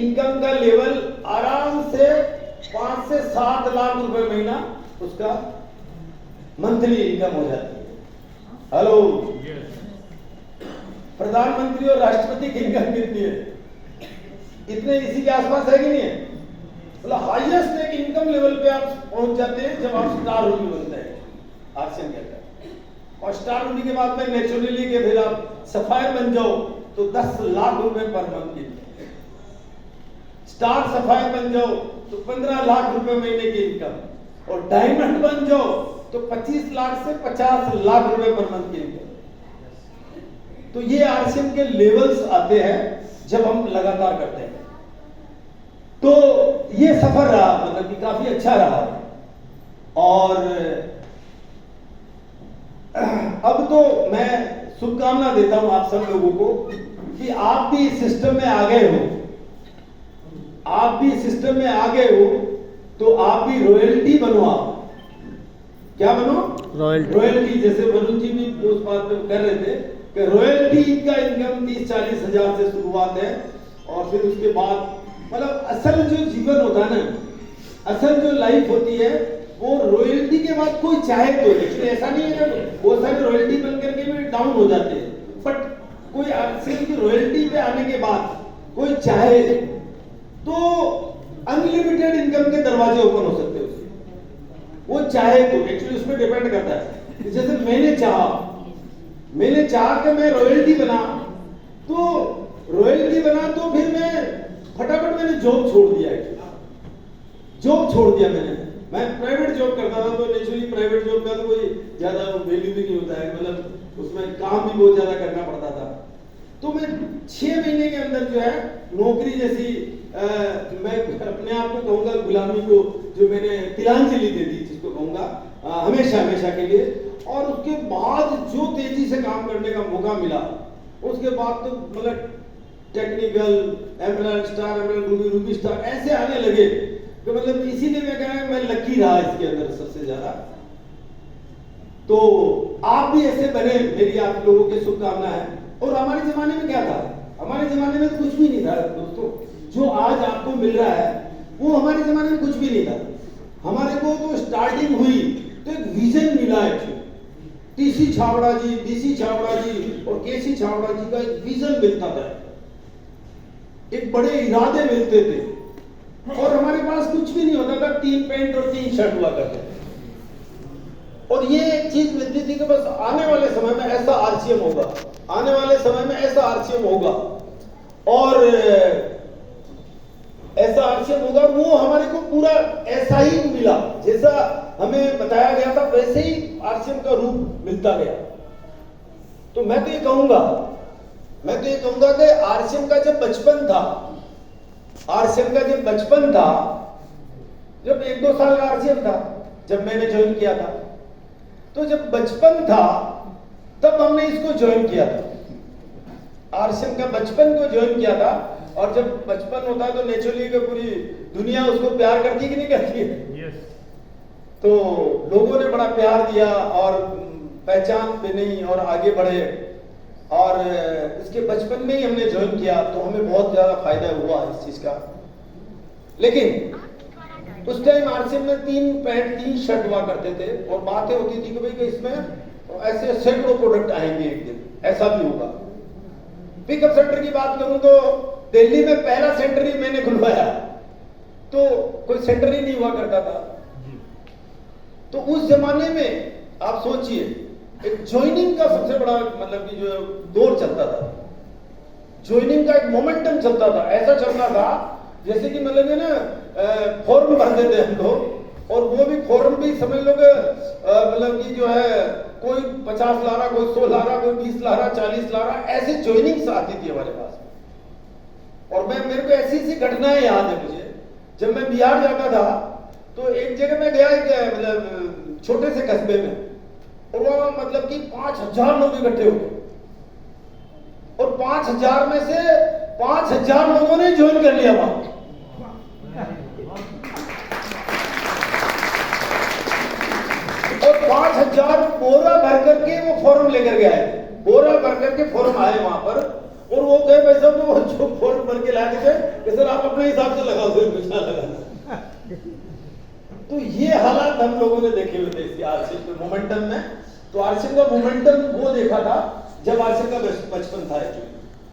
Income का level आराम से 5 से 7 लाख रुपए महीना उसका मंथली इनकम हो जाती है। हेलो, प्रधानमंत्री और राष्ट्रपति की इनकम कितनी है? इतने इसी के आसपास है कि नहीं है? मतलब हाईएस्ट एक इनकम लेवल पे आप पहुंच जाते हैं जब आप स्टार रूबी बनते हैं, आरसीएम कहता है। और स्टार रूबी के बाद में नेचुरली के फिर आप सफायर बन जाओ तो 10 लाख रुपए पर मंथ की, स्टार सफायर बन जाओ तो 15 लाख रुपए महीने की इनकम, और डायमंड बन जाओ तो 25 लाख से 50 लाख रुपए पर मंथ की इनकम। तो ये आरसीएम के लेवल्स आते हैं जब हम लगातार करते हैं। तो ये सफर रहा, मतलब कि काफी अच्छा रहा। और अब तो मैं शुभकामना देता हूं आप सब लोगों को कि आप भी इस सिस्टम में आ गए हो, आप भी सिस्टम में आ गए हो तो आप भी रॉयल्टी बनो। आप क्या बनो? रॉयल्टी। जैसे वरुण जी भी उस बात पे कर रहे थे कि रॉयल्टी का इनकम 30-40 हजार से शुरुआत है, और फिर उसके बाद मतलब असल जो जीवन होता है ना, असल जो लाइफ होती है वो रॉयल्टी के बाद कोई चाहे तो, लेकिन ऐसा नहीं है ना, बहुत सारे रॉयल्टी बन करके भी डाउन हो जाते हैं, बट कोई आरसीएम की रॉयल्टी पे आने के बाद कोई चाहे तो अनलिमिटेड इनकम के दरवाजे ओपन हो सकते हैं उसके, वो चाहे तो। एक्चुअली उसमें डिपेंड करता है। जैसे मैंने चाहा कि मैं रॉयल्टी बना, तो फिर मैं फटाफट मैंने जॉब छोड़ दिया। जॉब छोड़ दिया मैं प्राइवेट जॉब करता था, तो नेचुरली प्राइवेट जॉब का तो कोई ज्यादा वैल्यू भी नहीं होता है, मतलब उसमें काम भी बहुत ज्यादा करना पड़ता था। तो मैं 6 महीने के अंदर जो है नौकरी जैसी मैं अपने आप को कहूंगा गुलामी को जो मैंने तिलांजलि दे दी, जिसको कहूंगा हमेशा के लिए। और उसके बाद जो तेजी से काम करने का मौका मिला, उसके बाद तो मतलब technical, emerald star, emerald Ruby star ऐसे आने लगे तो मतलब इसीलिए मैं कह रहा हूं मैं लकी रहा इसके अंदर सबसे ज्यादा। तो आप भी ऐसे बने, मेरी आप लोगों की शुभकामना है। और हमारे जमाने में क्या था? हमारे जमाने में तो कुछ भी नहीं था दोस्तों, जो आज आपको मिल रहा है वो हमारे जमाने में कुछ भी नहीं था। हमारे को तो स्टार्टिंग हुई तो एक विजन मिला है, टीसी छाबड़ा जी, डीसी छाबड़ा जी और केसी छाबड़ा जी का एक विजन मिलता था, एक बड़े इरादे मिलते थे, और हमारे पास कुछ भी नहीं होता था, 3 पैंट और 3 शर्ट हुआ करते थे। और ये एक चीज मिलती थी कि बस आने वाले समय में ऐसा आरसीएम होगा, आने वाले समय में ऐसा आरसीएम होगा, और ऐसा आरसीएम होगा। और वो हमारे को पूरा ऐसा ही मिला, जैसा हमें बताया गया था वैसे ही आरसीएम का रूप मिलता गया। तो मैं तो ये कहूंगा कि आरसीएम का जब बचपन था, जब 1-2 साल का आरसीएम था जब मैंने ज्वाइन किया था, तो जब बचपन था तब हमने इसको ज्वाइन किया था, आरसीएम का बचपन को ज्वाइन किया था। और जब बचपन होता है तो नेचुरली कि पूरी दुनिया उसको प्यार करती कि नहीं करती है? yes. तो लोगों ने बड़ा प्यार दिया और पहचान पे नहीं और आगे बढ़े, और इसके बचपन में ही हमने ज्वाइन किया तो हमें बहुत ज्यादा फायदा हुआ इस चीज का। लेकिन उस टाइम आरसीएम में 3 पैंट 3 शर्ट हुआ करते थे, और बातें होती थी कि भाई इसमें ऐसे सैकड़ों प्रोडक्ट आएंगे एक दिन, ऐसा भी होगा। पिकअप सेंटर की बात करूं तो दिल्ली में पहला सेंटर ही मैंने खुलवाया, तो कोई सेंटर ही नहीं हुआ करता था। तो उस जमाने में आप सोचिए, एक ज्वाइनिंग का सबसे बड़ा मतलब कि जो दौर चलता था, ज्वाइनिंग का एक मोमेंटम चलता था, ऐसा चलता था जैसे कि मतलब ना फॉर्म भरते थे हम लोग, और वो भी फॉर्म भी समझ लो मतलब कि जो है कोई 50 ला रहा, कोई 100 ला रहा, कोई 20 ला रहा, 40 ला रहा, ऐसे ज्वाइनिंग्स आती थी हमारे पास। और मेरे को ऐसी घटनाएं याद है मुझे, जब मैं बिहार जाता था तो एक जगह में गया, मतलब छोटे से कस्बे में, और वहां मतलब कि 5000 लोग इकट्ठे हो गए, और 5000 में से 5000 लोगों ने ज्वाइन कर लिया वहां। और 5000 बोरा भर करके वो फॉर्म लेकर के आए, बोरा भर करके फॉर्म आए वहां पर, और वो कहे भाई साहब वो जो फॉर्म भर के ला के थे कि सर आप अपने हिसाब से लगाओ, कोई कुछ ना लगाना। तो ये हालात हम लोगों ने देखे हुए थे इसी आरसीएम के मोमेंटम में। तो आरसीएम का मोमेंटम वो देखा था जब आरसीएम का बचपन था एक्चुअली।